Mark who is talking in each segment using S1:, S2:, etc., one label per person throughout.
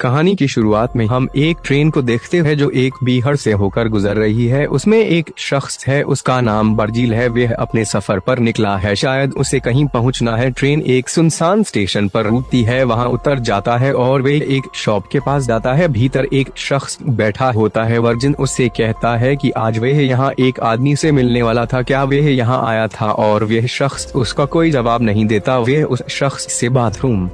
S1: कहानी की शुरुआत में हम एक ट्रेन को देखते हैं जो एक बीहड़ से होकर गुजर रही है। उसमें एक शख्स है, उसका नाम बर्जिल है। वह अपने सफर पर निकला है, शायद उसे कहीं पहुंचना है। ट्रेन एक सुनसान स्टेशन पर रुकती है, वहां उतर जाता है और वह एक शॉप के पास जाता है। भीतर एक शख्स बैठा होता है। वर्जिन उससे कहता है कि आज वह यहाँ एक आदमी से मिलने वाला था, क्या वह यहाँ आया था? और वह शख्स उसका कोई जवाब नहीं देता। वह उस शख्स से बाथरूम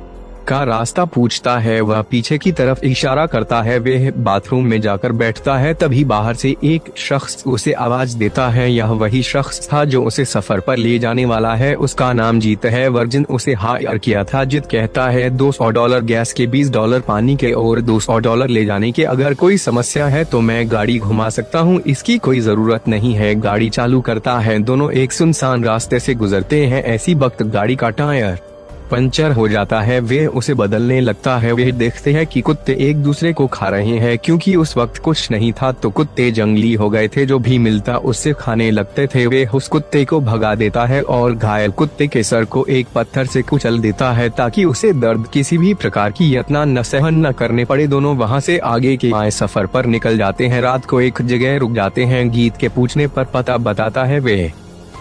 S1: का रास्ता पूछता है, वह पीछे की तरफ इशारा करता है। वह बाथरूम में जाकर बैठता है, तभी बाहर से एक शख्स उसे आवाज देता है। यह वही शख्स था जो उसे सफर पर ले जाने वाला है। उसका नाम जीत है। वर्जिन उसे हायर किया था। जीत कहता है $200 गैस के, $20 पानी के और $200 ले जाने के। अगर कोई समस्या है तो मैं गाड़ी घुमा सकता हूँ, इसकी कोई जरूरत नहीं है। गाड़ी चालू करता है। दोनों एक सुनसान रास्ते से गुजरते हैं। ऐसी वक्त गाड़ी का टायर पंचर हो जाता है। वे उसे बदलने लगता है। वे देखते हैं कि कुत्ते एक दूसरे को खा रहे हैं। क्योंकि उस वक्त कुछ नहीं था तो कुत्ते जंगली हो गए थे, जो भी मिलता उससे खाने लगते थे। वे उस कुत्ते को भगा देता है और घायल कुत्ते के सर को एक पत्थर से कुचल देता है ताकि उसे दर्द किसी भी प्रकार की यातना न सहन न करने पड़े। दोनों वहाँ से आगे के सफर पर निकल जाते हैं। रात को एक जगह रुक जाते हैं। गीत के पूछने पर पता बताता है। वे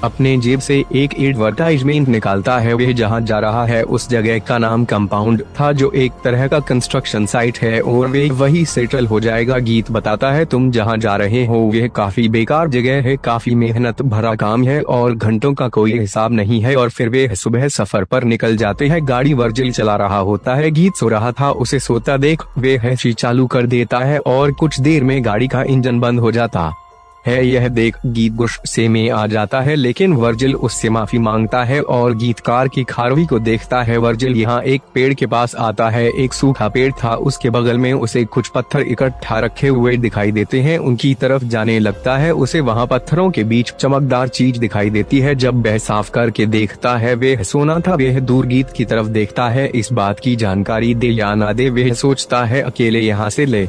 S1: अपने जेब से एक एडवर्टाइजमेंट निकालता है। वह जहाँ जा रहा है उस जगह का नाम कंपाउंड था, जो एक तरह का कंस्ट्रक्शन साइट है, और वे वही सेटल हो जाएगा। गीत बताता है तुम जहाँ जा रहे हो वह काफी बेकार जगह है, काफी मेहनत भरा काम है और घंटों का कोई हिसाब नहीं है। और फिर वे सुबह सफर पर निकल जाते हैं। गाड़ी वर्जिल चला रहा होता है। गीत सो रहा था, उसे सोता देख वे हैची चालू कर देता है और कुछ देर में गाड़ी का इंजन बंद हो जाता है। यह देख गीत गुस्से में आ जाता है, लेकिन वर्जिल उससे माफी मांगता है और गीत कार की खारवी को देखता है। वर्जिल यहाँ एक पेड़ के पास आता है। एक सूखा पेड़ था, उसके बगल में उसे कुछ पत्थर इकट्ठा रखे हुए दिखाई देते हैं। उनकी तरफ जाने लगता है। उसे वहाँ पत्थरों के बीच चमकदार चीज दिखाई देती है। जब वह साफ करके देखता है वह सोना था। वह दूर गीत की तरफ देखता है। इस बात की जानकारी दे या ना दे, वह सोचता है अकेले यहाँ से ले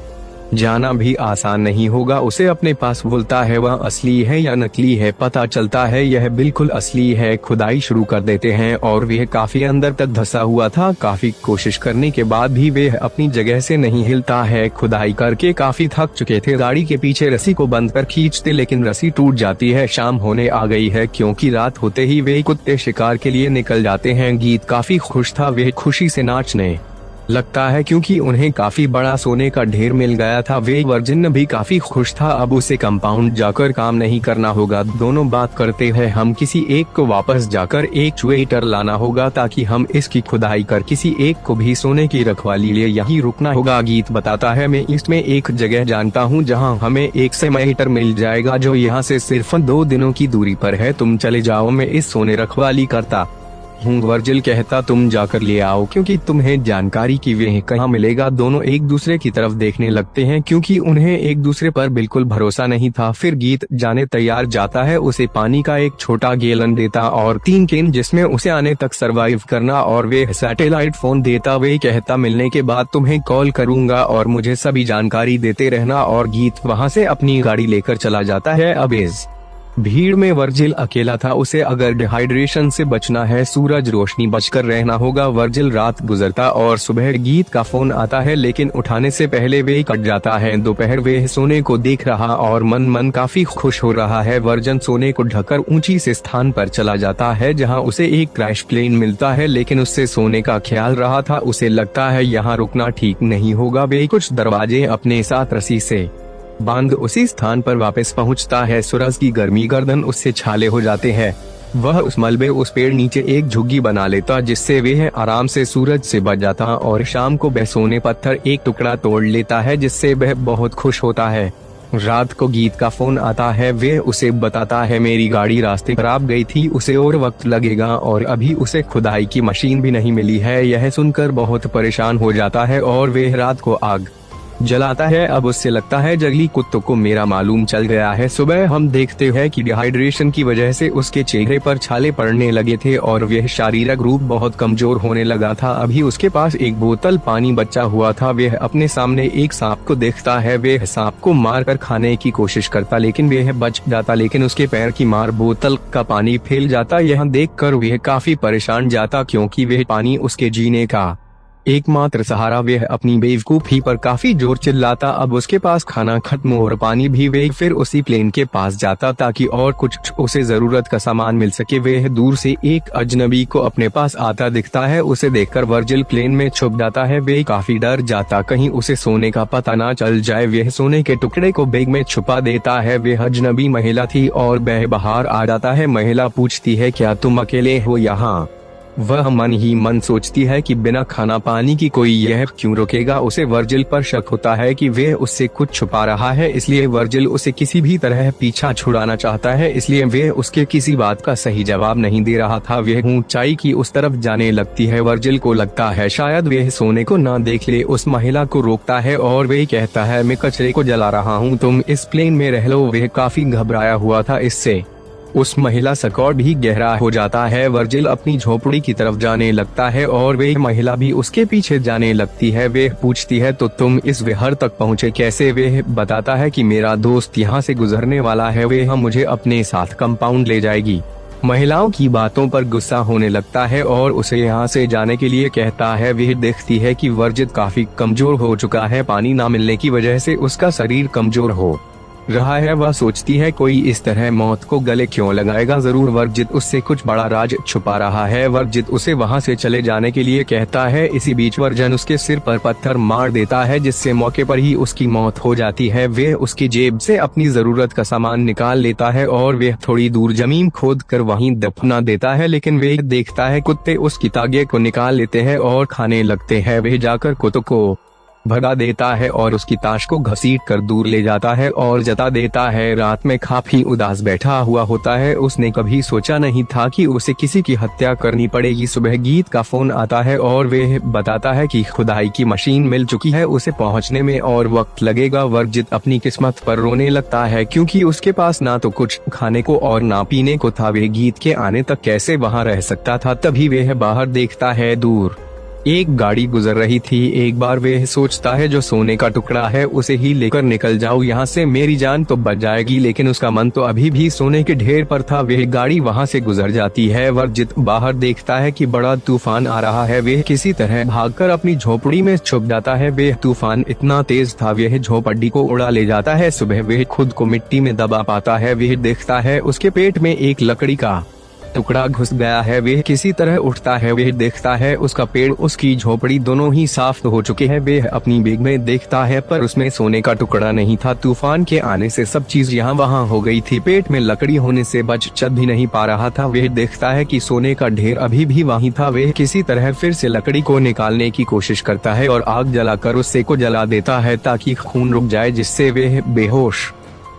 S1: जाना भी आसान नहीं होगा। उसे अपने पास बोलता है वह असली है या नकली है। पता चलता है यह बिल्कुल असली है। खुदाई शुरू कर देते हैं और वह काफी अंदर तक धंसा हुआ था। काफी कोशिश करने के बाद भी वह अपनी जगह से नहीं हिलता है। खुदाई करके काफी थक चुके थे। गाड़ी के पीछे रस्सी को बंद कर खींचते, लेकिन रस्सी टूट जाती है। शाम होने आ गई है, क्योंकि रात होते ही वे कुत्ते शिकार के लिए निकल जाते हैं। गीत काफी खुश था। वह खुशी से नाचने लगता है क्योंकि उन्हें काफी बड़ा सोने का ढेर मिल गया था। वे वर्जिन भी काफी खुश था। अब उसे कंपाउंड जाकर काम नहीं करना होगा। दोनों बात करते हैं, हम किसी एक को वापस जाकर एक वेटर लाना होगा ताकि हम इसकी खुदाई कर किसी एक को भी सोने की रखवाली लिए यहीं रुकना होगा। गीत बताता है मैं इसमें एक जगह जानता हूँ जहाँ हमें एक सेमेटर मिल जाएगा जो यहाँ से सिर्फ 2 दिनों की दूरी पर है। तुम चले जाओ, मैं इस सोने रखवाली करता हूँ। वर्जिल कहता तुम जाकर ले आओ, क्योंकि तुम्हें जानकारी की वह कहाँ मिलेगा। दोनों एक दूसरे की तरफ देखने लगते हैं क्योंकि उन्हें एक दूसरे पर बिल्कुल भरोसा नहीं था। फिर गीत जाने तैयार जाता है। उसे पानी का एक छोटा गैलन देता और 3 कैन जिसमें उसे आने तक सरवाइव करना, और वे सैटेलाइट फोन देता। वे कहता मिलने के बाद तुम्हें कॉल करूंगा और मुझे सभी जानकारी देते रहना। और गीत वहाँ से अपनी गाड़ी लेकर चला जाता है। अब इस भीड़ में वर्जिल अकेला था। उसे अगर डिहाइड्रेशन से बचना है, सूरज रोशनी बचकर रहना होगा। वर्जिल रात गुजरता और सुबह गीत का फोन आता है, लेकिन उठाने से पहले वे कट जाता है। दोपहर वे सोने को देख रहा और मन काफी खुश हो रहा है। वर्जिन सोने को ढककर ऊंची से स्थान पर चला जाता है जहां उसे एक क्रैश प्लेन मिलता है, लेकिन उससे सोने का ख्याल रहा था। उसे लगता है यहाँ रुकना ठीक नहीं होगा। वे कुछ दरवाजे अपने साथ रस्सी से बांध उसी स्थान पर वापस पहुंचता है। सूरज की गर्मी गर्दन उससे छाले हो जाते हैं। वह उस मलबे उस पेड़ नीचे एक झुग्गी बना लेता जिससे वह आराम से सूरज से बच जाता, और शाम को वह सोने पत्थर एक टुकड़ा तोड़ लेता है जिससे वह बहुत खुश होता है। रात को गीत का फोन आता है। वह उसे बताता है मेरी गाड़ी रास्ते खराब गई थी, उसे और वक्त लगेगा और अभी उसे खुदाई की मशीन भी नहीं मिली है। यह सुनकर बहुत परेशान हो जाता है और वह रात को आग जलाता है। अब उससे लगता है जंगली कुत्तों को मेरा मालूम चल गया है। सुबह हम देखते हैं कि डिहाइड्रेशन की वजह से उसके चेहरे पर छाले पड़ने लगे थे और वह शारीरिक रूप बहुत कमजोर होने लगा था। अभी उसके पास एक बोतल पानी बचा हुआ था। वह अपने सामने एक सांप को देखता है। वह सांप को मार कर खाने की कोशिश करता, लेकिन वह बच जाता, लेकिन उसके पैर की मार बोतल का पानी फैल जाता। यह देख कर वह काफी परेशान जाता क्योंकि वह पानी उसके जीने का एकमात्र सहारा। वह अपनी बेवकूफी पर काफी जोर चिल्लाता। अब उसके पास खाना खत्म और पानी भी। वह फिर उसी प्लेन के पास जाता ताकि और कुछ उसे जरूरत का सामान मिल सके। वह दूर से एक अजनबी को अपने पास आता दिखता है। उसे देखकर वर्जिल प्लेन में छुप जाता है। वह काफी डर जाता कहीं उसे सोने का पता ना चल जाए। वह सोने के टुकड़े को बैग में छुपा देता है। वह अजनबी महिला थी और वह बाहर आ जाता है। महिला पूछती है, क्या तुम अकेले हो यहाँ? वह मन ही मन सोचती है कि बिना खाना पानी की कोई यह क्यों रुकेगा। उसे वर्जिल पर शक होता है कि वह उससे कुछ छुपा रहा है, इसलिए वर्जिल उसे किसी भी तरह पीछा छुड़ाना चाहता है। इसलिए वह उसके किसी बात का सही जवाब नहीं दे रहा था। वह ऊंचाई की उस तरफ जाने लगती है। वर्जिल को लगता है शायद वह सोने को न देख ले। उस महिला को रोकता है और वह कहता है, मैं कचरे को जला रहा हूँ, तुम इस प्लेन में रह लो। वह काफी घबराया हुआ था। इससे उस महिला का कॉर्ड भी गहरा हो जाता है। वर्जिल अपनी झोपड़ी की तरफ जाने लगता है और वह महिला भी उसके पीछे जाने लगती है। वह पूछती है, तो तुम इस विहार तक पहुँचे कैसे? वह बताता है कि मेरा दोस्त यहाँ से गुजरने वाला है, वह मुझे अपने साथ कंपाउंड ले जाएगी। महिलाओं की बातों पर गुस्सा होने लगता है और उसे यहाँ से जाने के लिए कहता है। वह देखती है कि वर्जित काफी कमजोर हो चुका है। पानी ना मिलने की वजह से उसका शरीर कमजोर हो रहा है। वह सोचती है, कोई इस तरह मौत को गले क्यों लगाएगा? जरूर वर्जित उससे कुछ बड़ा राज छुपा रहा है। वर्जित उसे वहां से चले जाने के लिए कहता है। इसी बीच वर्जन उसके सिर पर पत्थर मार देता है, जिससे मौके पर ही उसकी मौत हो जाती है। वह उसकी जेब से अपनी जरूरत का सामान निकाल लेता है और वह थोड़ी दूर जमीन खोद कर वहीं दफना देता है। लेकिन वह देखता है कुत्ते उसकी तागे को निकाल लेते हैं और खाने लगते हैं। वह जाकर कुत्तों को भगा देता है और उसकी ताश को घसीट कर दूर ले जाता है और जता देता है। रात में काफी उदास बैठा हुआ होता है। उसने कभी सोचा नहीं था कि उसे किसी की हत्या करनी पड़ेगी। सुबह गीत का फोन आता है और वह बताता है कि खुदाई की मशीन मिल चुकी है, उसे पहुंचने में और वक्त लगेगा। वर्जित अपनी किस्मत पर रोने लगता है क्योंकि उसके पास ना तो कुछ खाने को और ना पीने को था। वह गीत के आने तक कैसे वहाँ रह सकता था? तभी वह बाहर देखता है, दूर एक गाड़ी गुजर रही थी। एक बार वह सोचता है, जो सोने का टुकड़ा है उसे ही लेकर निकल जाऊं यहाँ से, मेरी जान तो बच जाएगी। लेकिन उसका मन तो अभी भी सोने के ढेर पर था। वह गाड़ी वहाँ से गुजर जाती है। वर्जित बाहर देखता है कि बड़ा तूफान आ रहा है। वह किसी तरह भागकर अपनी झोपड़ी में छुप जाता है। वह तूफान इतना तेज था वह झोपड़ी को उड़ा ले जाता है। सुबह वह खुद को मिट्टी में दबा पाता है। वह देखता है उसके पेट में एक लकड़ी का टुकड़ा घुस गया है। वह किसी तरह उठता है। वह देखता है उसका पेड़, उसकी झोपड़ी दोनों ही साफ हो चुके हैं। वह अपनी बैग में देखता है पर उसमें सोने का टुकड़ा नहीं था। तूफान के आने से सब चीज यहाँ वहाँ हो गई थी। पेट में लकड़ी होने से बच भी नहीं पा रहा था। वह देखता है कि सोने का ढेर अभी भी वहीं था। वह किसी तरह फिर से लकड़ी को निकालने की कोशिश करता है और आग जलाकर उससे को जला देता है ताकि खून रुक जाए, जिससे वह बेहोश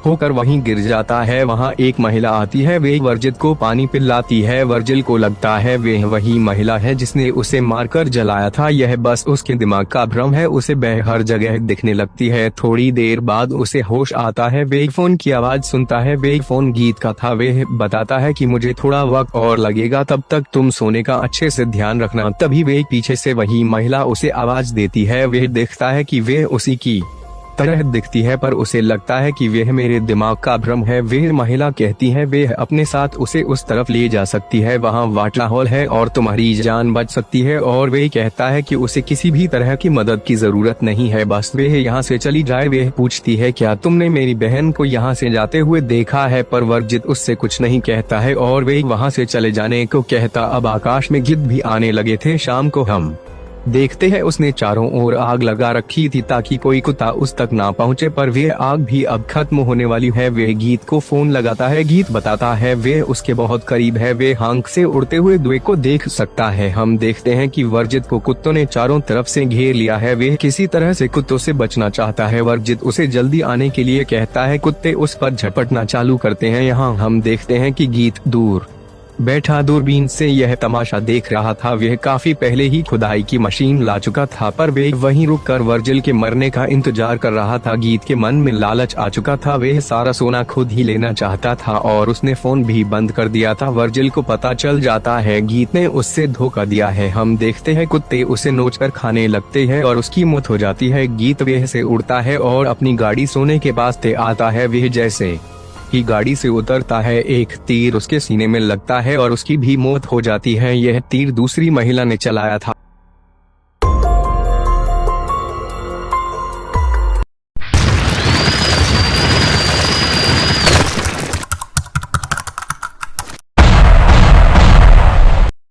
S1: होकर वहीं गिर जाता है। वहाँ एक महिला आती है। वे वर्जित को पानी पिलाती है। वर्जिल को लगता है वह वही महिला है जिसने उसे मारकर जलाया था। यह बस उसके दिमाग का भ्रम है। उसे वह हर जगह दिखने लगती है। थोड़ी देर बाद उसे होश आता है। वे फोन की आवाज सुनता है। वे फोन गीत का था। वह बताता है कि मुझे थोड़ा वक्त और लगेगा, तब तक तुम सोने का अच्छे से ध्यान रखना। तभी वे पीछे से वही महिला उसे आवाज देती है। वह देखता है कि वह उसी की तरह दिखती है, पर उसे लगता है कि वह मेरे दिमाग का भ्रम है। वह महिला कहती है वह अपने साथ उसे उस तरफ ले जा सकती है, वहाँ वाटला हॉल है और तुम्हारी जान बच सकती है। और वह कहता है कि उसे किसी भी तरह की मदद की जरूरत नहीं है, बस वह यहाँ से चली जाए। वह पूछती है क्या तुमने मेरी बहन को यहाँ से जाते हुए देखा है, पर वर्जित उससे कुछ नहीं कहता है और वह वहाँ से चले जाने को कहता। अब आकाश में गिद्ध भी आने लगे थे। शाम को हम देखते हैं उसने चारों ओर आग लगा रखी थी ताकि कोई कुत्ता उस तक ना पहुंचे, पर वह आग भी अब खत्म होने वाली है। वह गीत को फोन लगाता है। गीत बताता है वह उसके बहुत करीब है। वह हांक से उड़ते हुए धुएं को देख सकता है। हम देखते हैं कि वर्जित को कुत्तों ने चारों तरफ से घेर लिया है। वह किसी तरह से कुत्तों से बचना चाहता है। वर्जित उसे जल्दी आने के लिए कहता है। कुत्ते उस पर झपटना चालू करते हैं। यहाँ हम देखते हैं कि गीत दूर बैठा दूरबीन से यह तमाशा देख रहा था। वह काफी पहले ही खुदाई की मशीन ला चुका था, पर वह वहीं रुककर वर्जिल के मरने का इंतजार कर रहा था। गीत के मन में लालच आ चुका था। वह सारा सोना खुद ही लेना चाहता था और उसने फोन भी बंद कर दिया था। वर्जिल को पता चल जाता है गीत ने उससे धोखा दिया है। हम देखते हैं कुत्ते उसे नोचकर खाने लगते हैं और उसकी मौत हो जाती है। गीत वह से उड़ता है और अपनी गाड़ी सोने के पास से आता है। वह जैसे ही गाड़ी से उतरता है, एक तीर उसके सीने में लगता है और उसकी भी मौत हो जाती है। यह तीर दूसरी महिला ने चलाया था।